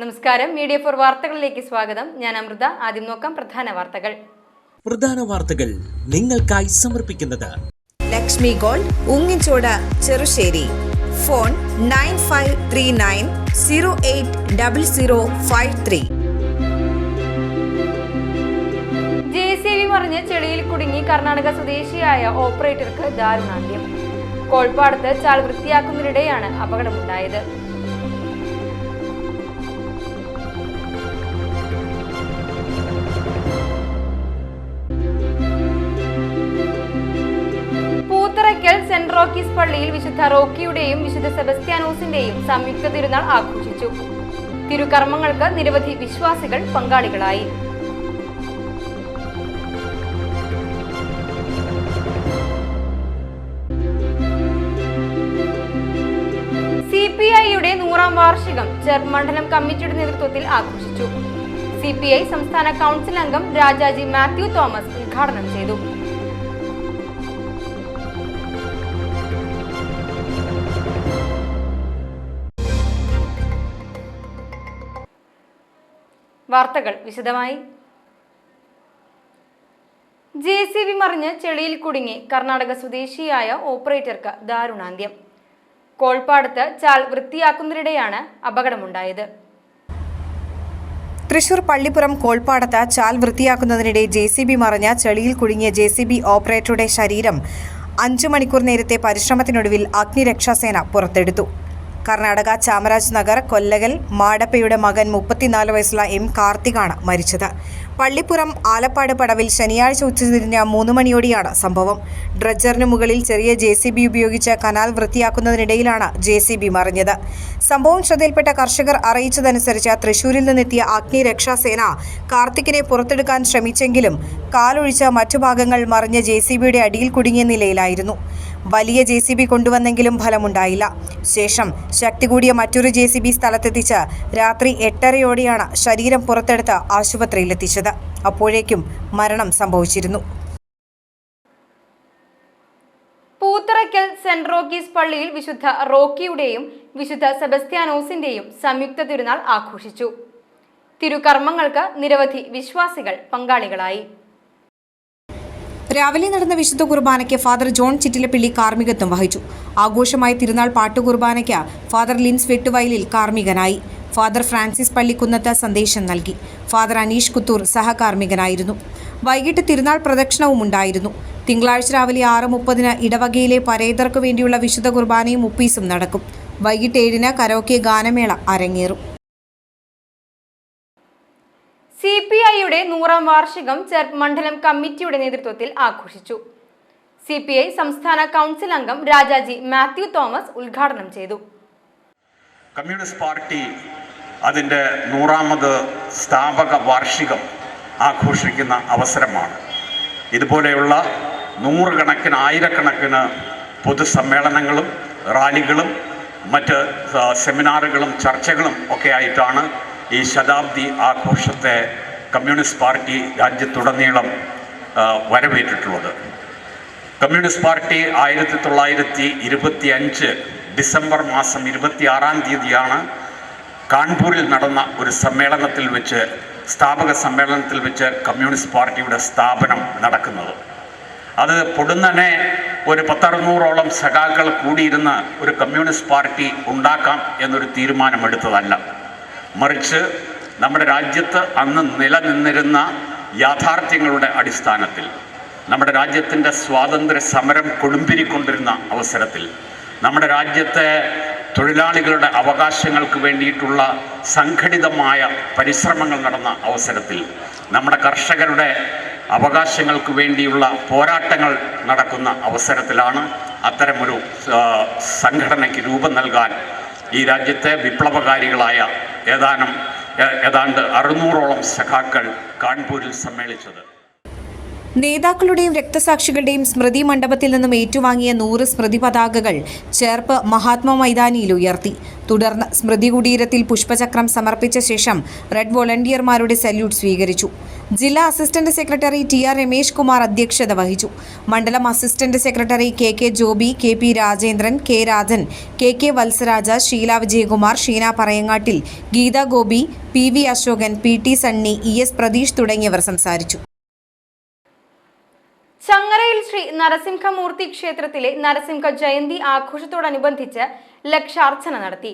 നമസ്കാരം, media for വാർത്തകളിലേക്ക് സ്വാഗതം. ഞാൻ അമൃത. ആദ്യം നോക്കാം പ്രധാന വാർത്തകൾ നിങ്ങൾക്കായി സമർപ്പിക്കുന്നത് Lakshmi gold, Ungichod, Cherussery. Phone 9539080053. JCB മറിഞ്ഞ് ചെളിയിൽ കുടുങ്ങി കർണാടക സ്വദേശിയായ ഓപ്പറേറ്റർക്ക് ദാരുണാന്ത്യം. കോൾപ്പാടത്ത് ചാൽ വൃത്തിയാക്കുന്നതിനിടെയാണ് അപകടമുണ്ടായത്. പൂത്തറയ്ക്കൽ സെന്റ് റോക്കീസ് പള്ളിയിൽ വിശുദ്ധ റോക്കിയുടെയും വിശുദ്ധ സെബസ്ത്യാനോസിന്റെയും സംയുക്ത തിരുനാൾ ആഘോഷിച്ചു. തിരുകർമ്മങ്ങൾക്ക് നിരവധി വിശ്വാസികൾ പങ്കാളികളായി. CPI-യുടെ 100ാം വാർഷികം ചെർപ്പ് മണ്ഡലം കമ്മിറ്റിയുടെ നേതൃത്വത്തിൽ ആഘോഷിച്ചു. CPI സംസ്ഥാന കൗൺസിൽ അംഗം രാജാജി മാത്യു തോമസ് ഉദ്ഘാടനം ചെയ്തു. വാർത്തകൾ വിശദമായി. JCB മറിഞ്ഞ് ചെളിയിൽ കുടുങ്ങി കർണാടക സ്വദേശിയായ ഓപ്പറേറ്റർക്ക് ദാരുണാന്ത്യം. കോൾപ്പാടത്ത് ചാൽ വൃത്തിയാക്കുന്നതിനിടെയാണ് അപകടമുണ്ടായത്. തൃശൂർ പള്ളിപ്പുറം കോൾപ്പാടത്ത് ചാൽ വൃത്തിയാക്കുന്നതിനിടെ JCB മറിഞ്ഞ ചെളിയിൽ കുടുങ്ങിയ JCB ഓപ്പറേറ്ററുടെ ശരീരം 5 മണിക്കൂർ നേരത്തെ പരിശ്രമത്തിനൊടുവിൽ അഗ്നിരക്ഷാസേന പുറത്തെടുത്തു. കർണാടക ചാമരാജ് നഗർ കൊല്ലകൽ മാടപ്പയുടെ മകൻ 34 വയസ്സുള്ള M. കാർത്തികാണ് മരിച്ചത്. പള്ളിപ്പുറം ആലപ്പാട് പടവിൽ ശനിയാഴ്ച ഉച്ചതിരിഞ്ഞ് 3 മണിയോടെയാണ് സംഭവം. ഡ്രഡ്ജറിന് മുകളിൽ ചെറിയ JCB ഉപയോഗിച്ച് കനാൽ വൃത്തിയാക്കുന്നതിനിടയിലാണ് JCB മറിഞ്ഞത്. സംഭവം ശ്രദ്ധയിൽപ്പെട്ട കർഷകർ അറിയിച്ചതനുസരിച്ച് തൃശൂരിൽ നിന്നെത്തിയ അഗ്നിരക്ഷാസേന കാർത്തികിനെ പുറത്തെടുക്കാൻ ശ്രമിച്ചെങ്കിലും കാലൊഴിച്ച് മറ്റു ഭാഗങ്ങൾ മറിഞ്ഞ JCBയുടെ അടിയിൽ കുടുങ്ങിയ നിലയിലായിരുന്നു. വലിയ JCB കൊണ്ടുവന്നെങ്കിലും ഫലമുണ്ടായില്ല. ശേഷം ശക്തി കൂടിയ മറ്റൊരു JCB സ്ഥലത്തെത്തിച്ച് രാത്രി 8:30-ഓടെയാണ് ശരീരം പുറത്തെടുത്ത് ആശുപത്രിയിലെത്തിച്ചത്. അപ്പോഴേക്കും മരണം സംഭവിച്ചിരുന്നു. പൂത്തറയ്ക്കൽ സെന്റ് റോക്കീസ് പള്ളിയിൽ വിശുദ്ധ റോക്കിയുടെയും വിശുദ്ധ സെബസ്ത്യാനോസിന്റെയും സംയുക്ത തിരുനാൾ ആഘോഷിച്ചു. തിരുകർമ്മങ്ങൾക്ക് നിരവധി വിശ്വാസികൾ പങ്കാളികളായി. രാവിലെ നടന്ന വിശുദ്ധ കുർബാനയ്ക്ക് ഫാദർ ജോൺ ചിറ്റിലപ്പിള്ളി കാർമ്മികത്വം വഹിച്ചു. ആഘോഷമായ തിരുനാൾ പാട്ടുകുർബാനയ്ക്ക് ഫാദർ ലിൻസ് വെട്ടുവയലിൽ കാർമ്മികനായി. ഫാദർ ഫ്രാൻസിസ് പള്ളിക്കുന്നത്ത് സന്ദേശം നൽകി. ഫാദർ അനീഷ് കുത്തൂർ സഹകാർമ്മികനായിരുന്നു. വൈകിട്ട് തിരുനാൾ പ്രദക്ഷിണവും ഉണ്ടായിരുന്നു. തിങ്കളാഴ്ച രാവിലെ 6:30 ഇടവകയിലെ പരേതർക്ക് വേണ്ടിയുള്ള വിശുദ്ധ കുർബാനയും ഉപ്പീസും നടക്കും. വൈകിട്ട് 7 കരോക്കെ ഗാനമേള അരങ്ങേറും. CPI-യുടെ 100ാം വാർഷികം ചെർപ്പ് മണ്ഡലം കമ്മിറ്റിയുടെ നേതൃത്വത്തിൽ ആഘോഷിച്ചു. CPI സംസ്ഥാന കൗൺസിൽ അംഗം രാജാജി മാത്യു തോമസ് ഉദ്ഘാടനം ചെയ്തു. കമ്മ്യൂണിസ്റ്റ് പാർട്ടി അതിൻ്റെ 100ാമത് സ്ഥാപക വാർഷികം ആഘോഷിക്കുന്ന അവസരമാണ്. ഇതുപോലെയുള്ള നൂറുകണക്കിന് ആയിരക്കണക്കിന് പൊതുസമ്മേളനങ്ങളും റാലികളും മറ്റ് സെമിനാറുകളും ചർച്ചകളും ഒക്കെ ആയിട്ടാണ് ഈ ശതാബ്ദി ആഘോഷത്തെ കമ്മ്യൂണിസ്റ്റ് പാർട്ടി രാജ്യത്തുടനീളം വരവേറ്റിട്ടുള്ളത്. കമ്മ്യൂണിസ്റ്റ് പാർട്ടി 1925 ഡിസംബർ മാസം 26-ാം തീയതിയാണ് കാൺപൂരിൽ നടന്ന ഒരു സമ്മേളനത്തിൽ വെച്ച്, സ്ഥാപക സമ്മേളനത്തിൽ വെച്ച് കമ്മ്യൂണിസ്റ്റ് പാർട്ടിയുടെ സ്ഥാപനം നടക്കുന്നത്. അത് പൊടുന്നനെ ഒരു 10-600ഓളം സഖാക്കൾ കൂടിയിരുന്ന് ഒരു കമ്മ്യൂണിസ്റ്റ് പാർട്ടി ഉണ്ടാക്കാം എന്നൊരു തീരുമാനമെടുത്തതല്ല. മറിച്ച് നമ്മുടെ രാജ്യത്ത് അന്ന് നിലനിന്നിരുന്ന യാഥാർത്ഥ്യങ്ങളുടെ അടിസ്ഥാനത്തിൽ, നമ്മുടെ രാജ്യത്തിൻ്റെ സ്വാതന്ത്ര്യ സമരം കൊടുമ്പിരിക്കൊണ്ടിരുന്ന അവസരത്തിൽ, നമ്മുടെ രാജ്യത്തെ തൊഴിലാളികളുടെ അവകാശങ്ങൾക്ക് വേണ്ടിയിട്ടുള്ള സംഘടിതമായ പരിശ്രമങ്ങൾ നടന്ന അവസരത്തിൽ, നമ്മുടെ കർഷകരുടെ അവകാശങ്ങൾക്ക് വേണ്ടിയുള്ള പോരാട്ടങ്ങൾ നടക്കുന്ന അവസരത്തിലാണ് അത്തരമൊരു സംഘടനയ്ക്ക് രൂപം നൽകാൻ ഈ രാജ്യത്തെ വിപ്ലവകാരികളായ ഏതാണ്ട് 600ഓളം സഖാക്കൾ കാൺപൂരിൽ സമ്മേളിച്ചത്. നേതാക്കളുടെയും രക്തസാക്ഷികളുടെയും സ്മൃതി മണ്ഡപത്തിൽ നിന്നും ഏറ്റുവാങ്ങിയ 100 സ്മൃതി പതാകകൾ ചേർപ്പ് മഹാത്മാ മൈതാനിയിൽ ഉയർത്തി. തുടർന്ന് സ്മൃതി കുടീരത്തിൽ പുഷ്പചക്രം സമർപ്പിച്ച ശേഷം റെഡ് വോളണ്ടിയർമാരുടെ സല്യൂട്ട് സ്വീകരിച്ചു. ജില്ലാ assistant secretary TR Ramesh Kumar അധ്യക്ഷത വഹിച്ചു. മണ്ഡലം assistant secretary KK Joby, KP Rajendran, K Rajan, KK Valsaraja, Sheela Vijayakumar, Sheena Parayangattil, Geetha Gopi, PV Ashokan, PT Sunny, ES Pratheesh തുടങ്ങിയവർ സംസാരിച്ചു. ചങ്ങരയിൽ ശ്രീ നരസിംഹമൂർത്തി ക്ഷേത്രത്തിലെ നരസിംഹ ജയന്തി ആഘോഷത്തോടനുബന്ധിച്ച് ലക്ഷാർച്ചന നടത്തി.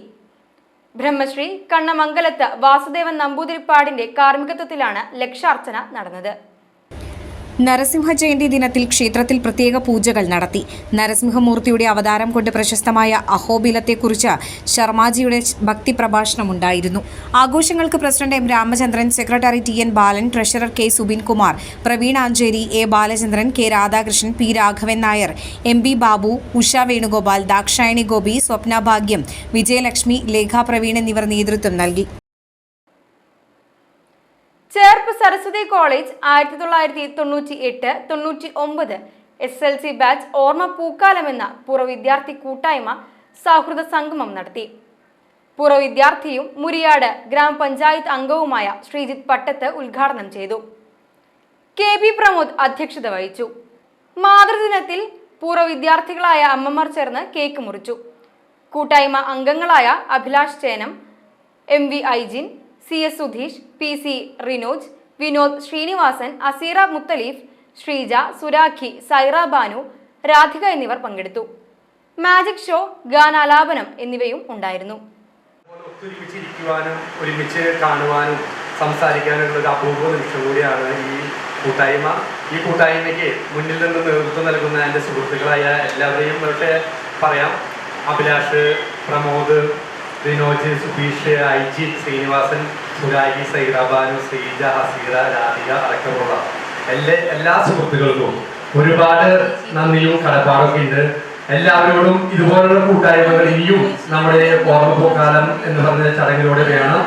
ബ്രഹ്മശ്രീ കണ്ണമംഗലത്ത് വാസുദേവൻ നമ്പൂതിരിപ്പാടിന്റെ കാർമ്മികത്വത്തിലാണ് ലക്ഷാർച്ചന നടന്നത്. നരസിംഹ ജയന്തി ദിനത്തിൽ ക്ഷേത്രത്തിൽ പ്രത്യേക പൂജകൾ നടത്തി. നരസിംഹമൂർത്തിയുടെ അവതാരം കൊണ്ട് പ്രശസ്തമായ അഹോബിലത്തെക്കുറിച്ച് ശർമാജിയുടെ ഭക്തി പ്രഭാഷണമുണ്ടായിരുന്നു. ആഘോഷങ്ങൾക്ക് president M Ramachandran, secretary TN Balan, treasurer K Subinkumar, Praveen Ancheri, A Balachandran, K Radhakrishnan, P Raghavan Nair, MB Babu, Usha Venugopal, Dakshayani Gopi, Swapna Bhagyam, Vijayalakshmi, Lekha Praveen എന്നിവർ നേതൃത്വം നൽകി. Cherpu Saraswathi college 1998-99 SLC batch ഓർമ്മ പൂക്കാലമെന്ന പൂർവ്വ വിദ്യാർത്ഥി കൂട്ടായ്മ സൗഹൃദ സംഗമം നടത്തി. പൂർവ്വ വിദ്യാർത്ഥിയും മുരിയാട് ഗ്രാമപഞ്ചായത്ത് അംഗവുമായ ശ്രീജിത്ത് പട്ടത്ത് ഉദ്ഘാടനം ചെയ്തു. KB പ്രമോദ് അധ്യക്ഷത വഹിച്ചു. മാതൃദിനത്തിൽ പൂർവ്വ വിദ്യാർത്ഥികളായ അമ്മമാർ ചേർന്ന് കേക്ക് മുറിച്ചു. കൂട്ടായ്മ അംഗങ്ങളായ Abhilash Chenam, MV ഐജിൻ, CS Sudheesh, PC Rinoj, Vinod Sreenivasan, Aseera Muthaleef, Sreeja, സുരാഖി, Saira Banu, Radhika എന്നിവർ പങ്കെടുത്തു. മാജിക് ഷോ, ഗാനാലാപനം എന്നിവയും ഉണ്ടായിരുന്നു. ഒത്തൊരുമിച്ചിരിക്കുവാനും ഒരുമിച്ച് കാണുവാനും സംസാരിക്കാനുള്ള ഒരു അപൂർവ നിമിഷം കൂടിയാണ് ഈ കൂട്ടായ്മ. ഈ കൂട്ടായ്മയ്ക്ക് മുന്നിൽ നിന്ന് നേതൃത്വം നൽകുന്ന എൻ്റെ സുഹൃത്തുക്കളായ എല്ലാവരെയും ഇവിടെ പറയാം. അഭിലാഷ്, പ്രമോദ്, വിനോജ്, സുബീഷ്, ഐജി, ശ്രീനിവാസൻ, സുരാജി, സൈറാബാനു, ശ്രീജ, ഹസീറ, രാധിക അടക്കമുള്ള എല്ലാ സുഹൃത്തുക്കൾക്കും ഒരുപാട് നന്ദിയും കടപ്പാടൊക്കെ ഉണ്ട്. എല്ലാവരോടും ഇതുപോലുള്ള കൂട്ടായ്മകൾ ഇനിയും നമ്മുടെ ഓർമ്മക്കാലം എന്ന് പറഞ്ഞ ചടങ്ങിലൂടെ വേണം.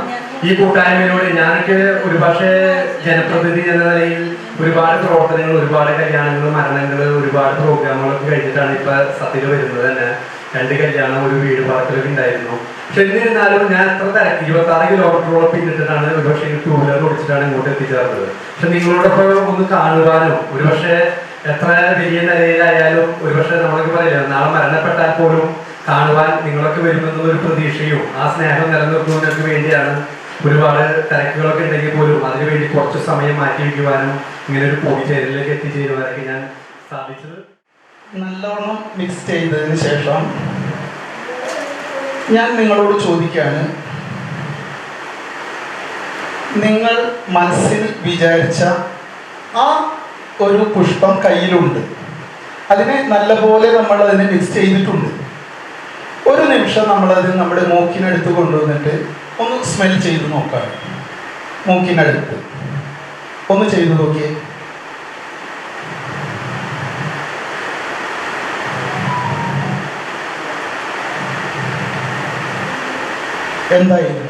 ഈ കൂട്ടായ്മയിലൂടെ ഞാനൊക്കെ ഒരുപക്ഷെ ജനപ്രതിനിധി എന്ന നിലയിൽ ഒരുപാട് പ്രവർത്തനങ്ങൾ, ഒരുപാട് കല്യാണങ്ങൾ, മരണങ്ങൾ, ഒരുപാട് പ്രോഗ്രാമുകളൊക്കെ കഴിഞ്ഞിട്ടാണ് ഇപ്പൊ സത്യത്തിൽ വരുന്നത് തന്നെ. 2 കല്യാണം, ഒരു വീട് പാർക്കലൊക്കെ ഉണ്ടായിരുന്നു. പക്ഷെ എന്നിരുന്നാലും ഞാൻ എത്ര തിരക്ക് 26 കിലോമീറ്ററോളം പിന്നിട്ടിട്ടാണ് ഒരുപക്ഷെ 2 വീലർ ഓടിച്ചിട്ടാണ് ഇങ്ങോട്ട് എത്തിച്ചേർന്നത്. പക്ഷെ നിങ്ങളോടൊപ്പം ഒന്ന് കാണുവാനും ഒരുപക്ഷെ എത്ര വലിയ നിലയിലായാലും ഒരുപക്ഷെ നമ്മളൊക്കെ പറയില്ല, നാളെ മരണപ്പെട്ടാൽ പോലും കാണുവാൻ നിങ്ങളൊക്കെ വരുമെന്നൊരു പ്രതീക്ഷയും ആ സ്നേഹം നിലനിർത്തുന്നതിനൊക്കെ വേണ്ടിയാണ്. ഒരുപാട് തിരക്കുകളൊക്കെ ഉണ്ടെങ്കിൽ പോലും അതിനുവേണ്ടി കുറച്ച് സമയം മാറ്റി വയ്ക്കുവാനും ഇങ്ങനെ ഒരു കൂടിച്ചേരലിലേക്ക് എത്തിച്ചേരുവാനൊക്കെ ഞാൻ സാധിച്ചത്. നല്ലോണം മിക്സ് ചെയ്തതിന് ശേഷം ഞാൻ നിങ്ങളോട് ചോദിക്കുകയാണ്, നിങ്ങൾ മനസ്സിൽ വിചാരിച്ച ആ ഒരു പുഷ്പം കയ്യിലുണ്ട്, അതിനെ നല്ലപോലെ നമ്മൾ അതിനെ മിക്സ് ചെയ്തിട്ടുണ്ട്. ഒരു നിമിഷം നമ്മളത് നമ്മുടെ മൂക്കിനടുത്ത് കൊണ്ടുവന്നിട്ട് ഒന്ന് സ്മെൽ ചെയ്ത് നോക്കാം. മൂക്കിനടുത്ത് ഒന്ന് ചെയ്തു നോക്കിയേ. എന്തായിരുന്നു?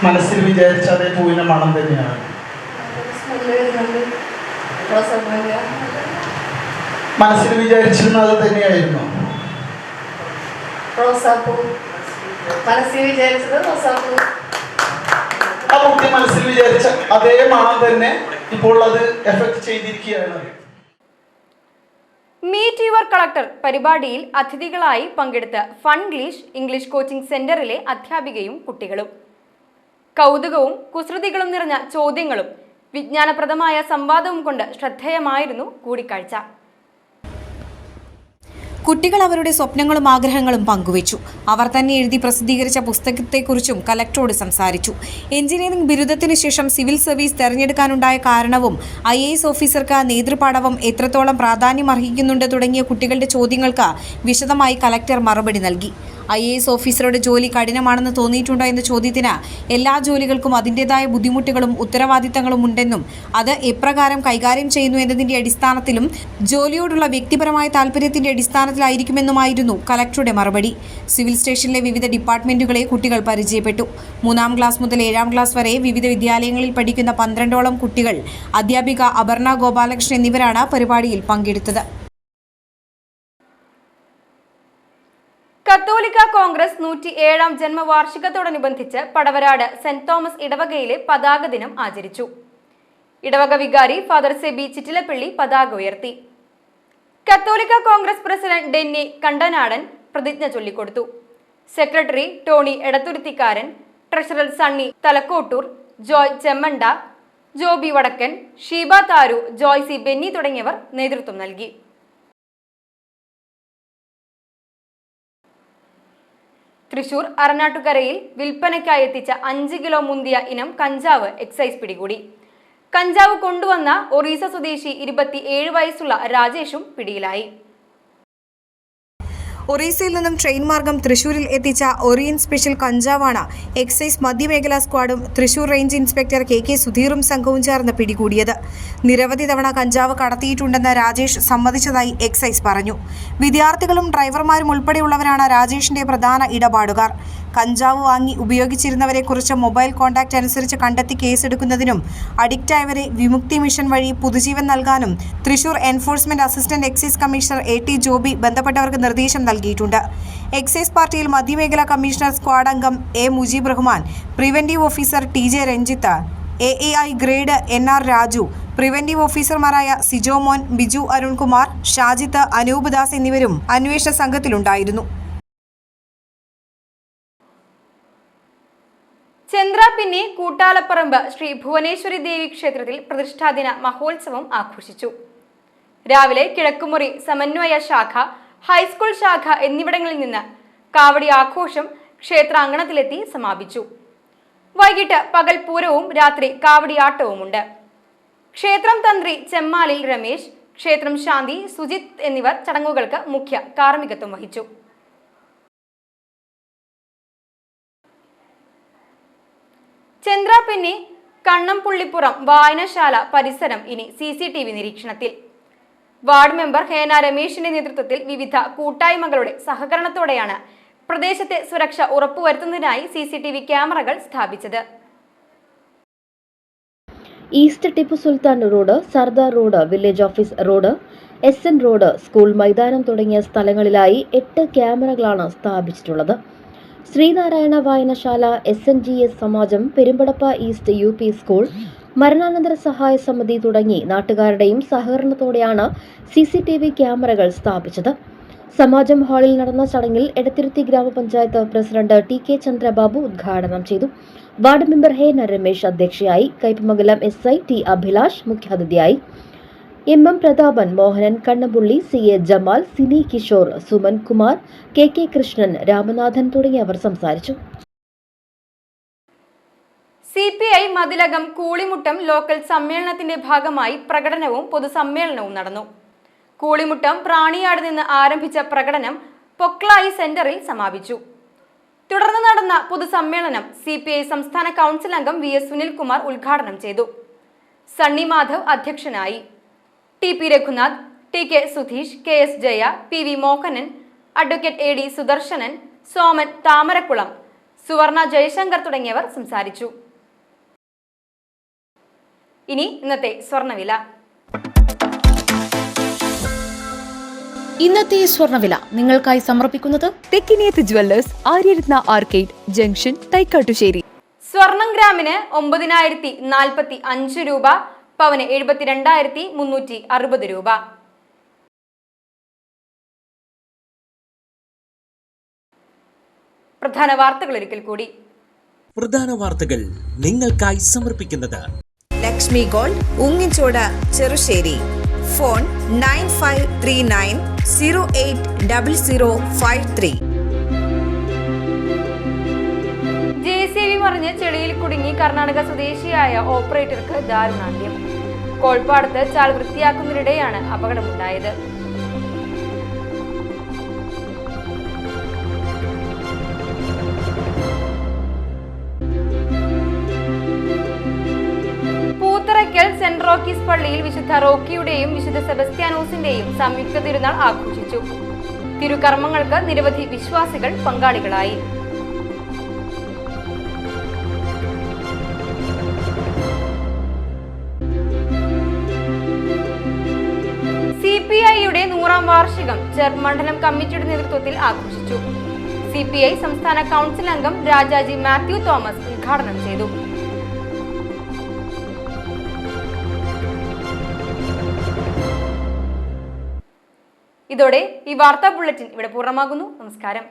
മനസ്സിൽ വിചാരിച്ച അതേ പൂവിന്റെ മണം തന്നെയാണ്. മനസ്സിൽ വിചാരിച്ചിരുന്ന അത് തന്നെയായിരുന്നു. ആ കുട്ടി മനസ്സിൽ വിചാരിച്ച അതേ മണം തന്നെ ഇപ്പോൾ അത് എഫക്ട് ചെയ്തിരിക്കുകയാണ്. മീറ്റ് യുവർ കളക്ടർ പരിപാടിയിൽ അതിഥികളായി പങ്കെടുത്ത് ഫൺഗ്ലീഷ് ഇംഗ്ലീഷ് കോച്ചിംഗ് സെന്ററിലെ അധ്യാപികയും കുട്ടികളും. കൗതുകവും കുസൃതികളും നിറഞ്ഞ ചോദ്യങ്ങളും വിജ്ഞാനപ്രദമായ സംവാദവും കൊണ്ട് ശ്രദ്ധേയമായിരുന്നു കൂടിക്കാഴ്ച. കുട്ടികൾ അവരുടെ സ്വപ്നങ്ങളും ആഗ്രഹങ്ങളും പങ്കുവച്ചു. അവർ തന്നെ എഴുതി പ്രസിദ്ധീകരിച്ച പുസ്തകത്തെക്കുറിച്ചും കലക്ടറോട് സംസാരിച്ചു. എഞ്ചിനീയറിംഗ് ബിരുദത്തിനു ശേഷം സിവിൽ സർവീസ് തെരഞ്ഞെടുക്കാനുണ്ടായ കാരണവും IAS ഓഫീസർക്ക് നേതൃപാടവം എത്രത്തോളം പ്രാധാന്യം അർഹിക്കുന്നുണ്ട് തുടങ്ങിയ കുട്ടികളുടെ ചോദ്യങ്ങൾക്ക് വിശദമായി കലക്ടർ മറുപടി നൽകി. IAS ഓഫീസറുടെ ജോലി കഠിനമാണെന്ന് തോന്നിയിട്ടുണ്ടോ എന്ന ചോദ്യത്തിന് എല്ലാ ജോലികൾക്കും അതിൻ്റെതായ ബുദ്ധിമുട്ടുകളും ഉത്തരവാദിത്തങ്ങളും ഉണ്ടെന്നും അത് എപ്രകാരം കൈകാര്യം ചെയ്യുന്നു എന്നതിന്റെ അടിസ്ഥാനത്തിലും ജോലിയോടുള്ള വ്യക്തിപരമായ താൽപര്യത്തിന്റെ അടിസ്ഥാനത്തിലായിരിക്കുമെന്നുമായിരുന്നു കലക്ടറുടെ മറുപടി. സിവിൽ സ്റ്റേഷനിലെ വിവിധ ഡിപ്പാർട്ട്മെന്റുകളെ കുട്ടികൾ പരിചയപ്പെട്ടു. 3ാം ക്ലാസ് മുതൽ 7ാം ക്ലാസ് വരെ വിവിധ വിദ്യാലയങ്ങളിൽ പഠിക്കുന്ന 12ഓളം കുട്ടികൾ, അധ്യാപിക അപർണ ഗോപാലകൃഷ്ണൻ എന്നിവരാണ് പരിപാടിയിൽ പങ്കെടുത്തത്. കത്തോലിക്ക കോൺഗ്രസ് 107ാം ജന്മവാർഷികത്തോടനുബന്ധിച്ച് പടവരാട് സെന്റ് തോമസ് ഇടവകയിലെ പതാക ദിനം ആചരിച്ചു. ഇടവക വികാരി ഫാദർ സെബി ചിറ്റിലപ്പള്ളി പതാക ഉയർത്തി. കത്തോലിക്ക കോൺഗ്രസ് പ്രസിഡന്റ് ഡെന്നി കണ്ടനാടൻ പ്രതിജ്ഞ ചൊല്ലിക്കൊടുത്തു. Secretary Tony Edathuruthikkaran, treasurer Sunny Thalakkottoor, Joy Chemmanda, Joby Vadakkan, Sheeba Tharu, Joy C Benny തുടങ്ങിയവർ നേതൃത്വം നൽകി. തൃശൂർ അറനാട്ടുകരയിൽ വിൽപ്പനയ്ക്കായി എത്തിച്ച 5 കിലോ മുന്തിയ ഇനം കഞ്ചാവ് എക്സൈസ് പിടികൂടി. കഞ്ചാവ് കൊണ്ടുവന്ന ഒറീസ സ്വദേശി 27 വയസ്സുള്ള രാജേഷും പിടിയിലായി. ഒറീസയിൽ നിന്നും ട്രെയിൻ മാർഗം തൃശൂരിൽ എത്തിച്ച ഒറിയൻ സ്പെഷ്യൽ കഞ്ചാവാണ് എക്സൈസ് മധ്യമേഖലാ സ്ക്വാഡും തൃശൂർ റേഞ്ച് ഇൻസ്പെക്ടർ KK സുധീറും സംഘവും ചേർന്ന് പിടികൂടിയത്. നിരവധി തവണ കഞ്ചാവ് കടത്തിയിട്ടുണ്ടെന്ന് രാജേഷ് സമ്മതിച്ചതായി എക്സൈസ് പറഞ്ഞു. വിദ്യാർത്ഥികളും ഡ്രൈവർമാരും ഉൾപ്പെടെയുള്ളവരാണ് രാജേഷിന്റെ പ്രധാന ഇടപാടുകാർ. കഞ്ചാവ് വാങ്ങി ഉപയോഗിച്ചിരുന്നവരെക്കുറിച്ച് മൊബൈൽ കോൺടാക്റ്റ് അനുസരിച്ച് കണ്ടെത്തി കേസെടുക്കുന്നതിനും അഡിക്റ്റായവരെ വിമുക്തി മിഷൻ വഴി പുതുജീവൻ നൽകാനും Thrissur enforcement assistant excise commissioner AT Joby ബന്ധപ്പെട്ടവർക്ക് നിർദ്ദേശം നൽകിയിട്ടുണ്ട്. എക്സൈസ് പാർട്ടിയിൽ മധ്യമേഖലാ കമ്മീഷണർ സ്ക്വാഡ് അംഗം A Mujeeb Rahman, preventive officer TJ Ranjith, AAI grade NR Raju, preventive ഓഫീസർമാരായ സിജോമോൻ, ബിജു അരുൺകുമാർ, ഷാജിത്ത്, അനൂപ് ദാസ് എന്നിവരും അന്വേഷണ സംഘത്തിലുണ്ടായിരുന്നു. ചന്ദ്രാപിന്നി കൂട്ടാലപ്പറമ്പ് ശ്രീ ഭുവനേശ്വരി ദേവി ക്ഷേത്രത്തിൽ പ്രതിഷ്ഠാദിന മഹോത്സവം ആഘോഷിച്ചു. രാവിലെ കിഴക്കുമുറി സമന്വയ ശാഖ, ഹൈസ്കൂൾ ശാഖ എന്നിവിടങ്ങളിൽ നിന്ന് കാവടി ആഘോഷം ക്ഷേത്രാങ്കണത്തിലെത്തി സമാപിച്ചു. വൈകിട്ട് പകൽപൂരവും രാത്രി കാവടിയാട്ടവുമുണ്ട്. ക്ഷേത്രം തന്ത്രി ചെമ്മാലിൽ രമേശ്, ക്ഷേത്രം ശാന്തി സുജിത് എന്നിവർ ചടങ്ങുകൾക്ക് മുഖ്യ കാർമ്മികത്വം വഹിച്ചു. ചന്ദ്രാപിന്നി കണ്ണംപുള്ളിപ്പുറം വായനശാല പരിസരം ഇനി CCTV നിരീക്ഷണത്തിൽ. വാർഡ് മെമ്പർ ഹേന രമേശിന്റെ നേതൃത്വത്തിൽ വിവിധ കൂട്ടായ്മകളുടെ സഹകരണത്തോടെയാണ് പ്രദേശത്തെ സുരക്ഷ ഉറപ്പുവരുത്തുന്നതിനായി CCTV ക്യാമറകൾ സ്ഥാപിച്ചത്. East Tipu Sultan road, Sardar road, village office road, SN road, school മൈതാനം തുടങ്ങിയ സ്ഥലങ്ങളിലായി 8 ക്യാമറകളാണ് സ്ഥാപിച്ചിട്ടുള്ളത്. ശ്രീനാരായണ വായനശാല, SNGS സമാജം, പെരുമ്പടപ്പ ഈസ്റ്റ് UP സ്കൂൾ, മരണാനന്തര സഹായ സമിതി തുടങ്ങി നാട്ടുകാരുടെയും സഹകരണത്തോടെയാണ് CCTV ക്യാമറകൾ സ്ഥാപിച്ചത്. സമാജം ഹാളിൽ നടന്ന ചടങ്ങിൽ എടത്തിരുത്തി ഗ്രാമപഞ്ചായത്ത് പ്രസിഡന്റ് TK ചന്ദ്രബാബു ഉദ്ഘാടനം ചെയ്തു. വാർഡ് മെമ്പർ ഹേന രമേശ് അധ്യക്ഷയായി. കയ്പമംഗലം SI T അഭിലാഷ് മുഖ്യാതിഥിയായി. MM Prathapan, Mohanan Kannampully, CA Jamal, Sini Kishore, Suman Kumar, KK Krishnan, Ramanathan തുടങ്ങിയവർ സംസാരിച്ചു. CPI മതിലകം കൂളിമുട്ടം ലോക്കൽ സമ്മേളനത്തിന്റെ ഭാഗമായി പ്രകടനവും പൊതുസമ്മേളനവും നടന്നു. കൂളിമുട്ടം പ്രാണിയാട് നിന്ന് ആരംഭിച്ച പ്രകടനം പൊക്ലായി സെന്ററിൽ സമാപിച്ചു. തുടർന്ന് നടന്ന പൊതുസമ്മേളനം CPI സംസ്ഥാന കൗൺസിൽ അംഗം VS സുനിൽകുമാർ ഉദ്ഘാടനം ചെയ്തു. സണ്ണി മാധവ് അധ്യക്ഷനായി. TP Raghunath, TK Sudheesh, KS Jaya, PV Mohanan, advocate AD Sudarshanan, Soman Thamarakulam, Suvarna Jayashankar തുടങ്ങിയവർ സംസാരിച്ചു. ഇനി ഇന്നത്തെ സ്വർണ്ണവില. ഇന്നത്തെ സ്വർണ്ണവില നിങ്ങൾക്കായി സമർപ്പിക്കുന്നത് Thekkiniyath jewellers, Aryaratna arcade junction, Thykkattussery. സ്വർണം ഗ്രാമിന് 9045 രൂപ, പവന് 72,360 രൂപ. പ്രധാന വാർത്തകൾ ഒരിക്കൽ കൂടി. പ്രധാന വാർത്തകൾ നിങ്ങൾക്കായി സമർപ്പിക്കുന്നത് Lakshmi gold, Ungichod, Cherussery. Phone 9539080053. JCB മറിഞ്ഞ് ചെളിയിൽ കുടുങ്ങി കർണാടക സ്വദേശിയായ ഓപ്പറേറ്റർക്ക് ദാരുണാന്ത്യം. കോൾപ്പാടത്ത് ചാൽ വൃത്തിയാക്കുന്നതിനിടെയാണ് അപകടമുണ്ടായത്. പുളിക്കൽ സെന്റ് റോക്കീസ് പള്ളിയിൽ വിശുദ്ധ റോക്കിയുടെയും വിശുദ്ധ സെബസ്ത്യാനോസിന്റെയും സംയുക്ത തിരുനാൾ ആഘോഷിച്ചു. തിരുകർമ്മങ്ങൾക്ക് നിരവധി വിശ്വാസികൾ പങ്കാളികളായി. CPI-യുടെ 100ാം വാർഷികം ചെർപ്പ് മണ്ഡലം കമ്മിറ്റിയുടെ നേതൃത്വത്തിൽ ആഘോഷിച്ചു. CPI സംസ്ഥാന കൗൺസിൽ അംഗം രാജാജി മാത്യു തോമസ് ഉദ്ഘാടനം ചെയ്തു. ഇതോടെ ഈ വാർത്താ ബുള്ളറ്റിൻ ഇവിടെ പൂർണ്ണമാകുന്നു. നമസ്കാരം.